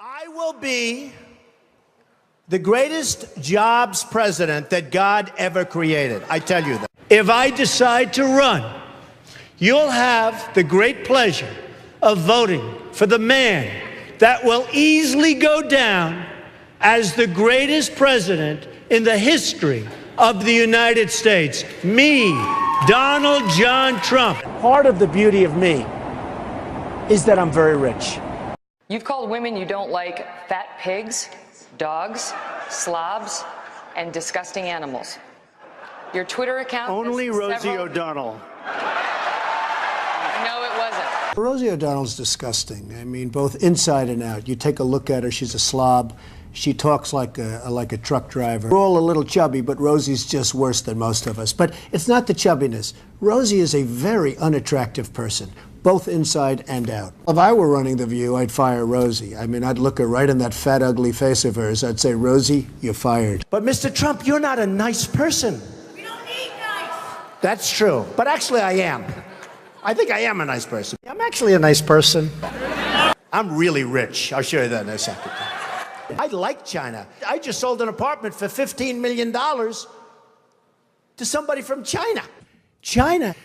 I will be the greatest jobs president that God ever created. I tell you that. If I decide to run, you'll have the great pleasure of voting for the man that will easily go down as the greatest president in the history of the United States. Me, Donald John Trump. Part of the beauty of me is that I'm very rich. You've called women you don't like fat pigs, dogs, slobs, and disgusting animals. Your Twitter account... Only Rosie O'Donnell. No, it wasn't. Rosie O'Donnell's disgusting. I mean, both inside and out. You take a look at her, she's a slob. She talks like a truck driver. We're all a little chubby, but Rosie's just worse than most of us. But it's not the chubbiness. Rosie is a very unattractive person, both inside and out. If I were running The View, I'd fire Rosie. I mean, I'd look her right in that fat, ugly face of hers. I'd say, Rosie, you're fired. But Mr. Trump, you're not a nice person. We don't need nice. That's true. But actually, I am. I think I am a nice person. I'm actually a nice person. I'm really rich. I'll show you that in a second. I like China. I just sold an apartment for $15 million to somebody from China. China.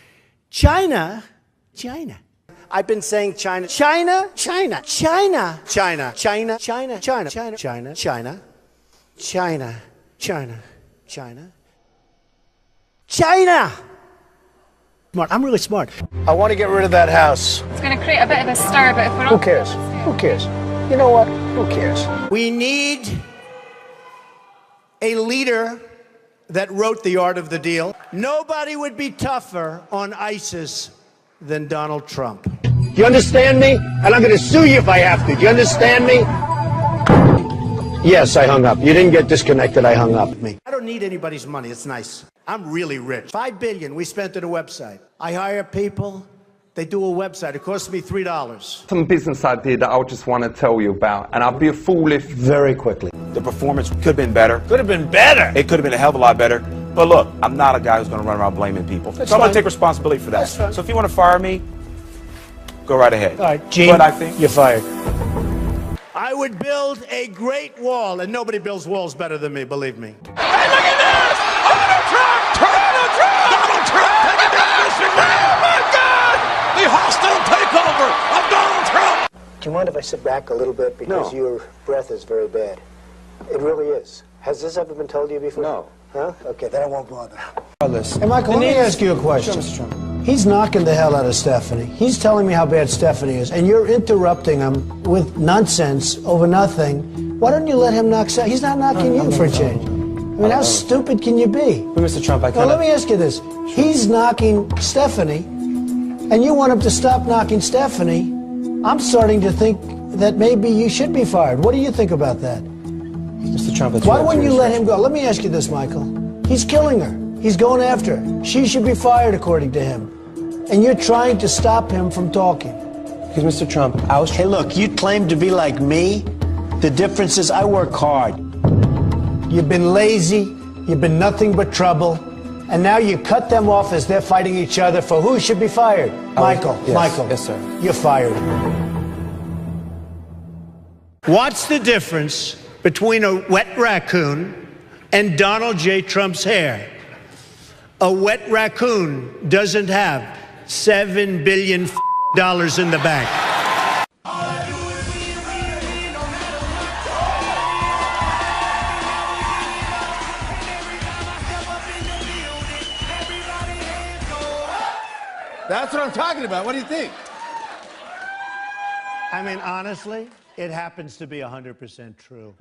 I've been saying China. China. China. China. China. China. China. China. China. China. China. China. China. China. China. Smart. I'm really smart. I want to get rid of that house. It's going to create a bit of a stir, but if we're not... Who cares? Who cares? You know what? Who cares? We need a leader that wrote The Art of the Deal. Nobody would be tougher on ISIS than Donald Trump. Do you understand me? And I'm going to sue you if I have to. Do you understand me? Yes, I hung up. You didn't get disconnected. I hung up. I don't need anybody's money. It's nice. I'm really rich. $5 billion we spent on a website. I hire people. They do a website. It costs me $3. Some business idea that I just want to tell you about, and I'll be a fool if... Very quickly. The performance could have been better. Could have been better. It could have been a hell of a lot better. But look, I'm not a guy who's going to run around blaming people. That's so I'm going fine. to take responsibility for that. That's fine. So if you want to fire me, go right ahead. All right, Gene, but I think you're fired. I would build a great wall, and nobody builds walls better than me, believe me. Hey, look at this! Donald Trump! Donald Trump! Donald Trump taking down Mr. Oh, my God! The hostile takeover of Donald Trump! Do you mind if I sit back a little bit? Because your breath is very bad. It really is. Has this ever been told to you before? No. Huh? Okay, then I won't bother. Hey, Michael, let me ask you a question. Sure, Mr. Trump. He's knocking the hell out of Stephanie. He's telling me how bad Stephanie is, and you're interrupting him with nonsense over nothing. Why don't you let him knock Stephanie? He's not knocking you for a change. I mean, how stupid can you be? Mr. Trump, I can't... Now, let me ask you this. He's knocking Stephanie, and you want him to stop knocking Stephanie. I'm starting to think that maybe you should be fired. What do you think about that? Mr. Trump, why wouldn't you let him go? Let me ask you this, Michael. He's killing her. He's going after her. She should be fired, according to him. And you're trying to stop him from talking. Because, Mr. Trump, I was... Hey, look, you claim to be like me. The difference is I work hard. You've been lazy. You've been nothing but trouble. And now you cut them off as they're fighting each other for who should be fired. Michael, yes, Michael. Yes, sir. You're fired. What's the difference between a wet raccoon and Donald J. Trump's hair? A wet raccoon doesn't have $7 billion in the bank. That's what I'm talking about. What do you think? I mean, honestly, it happens to be 100% true.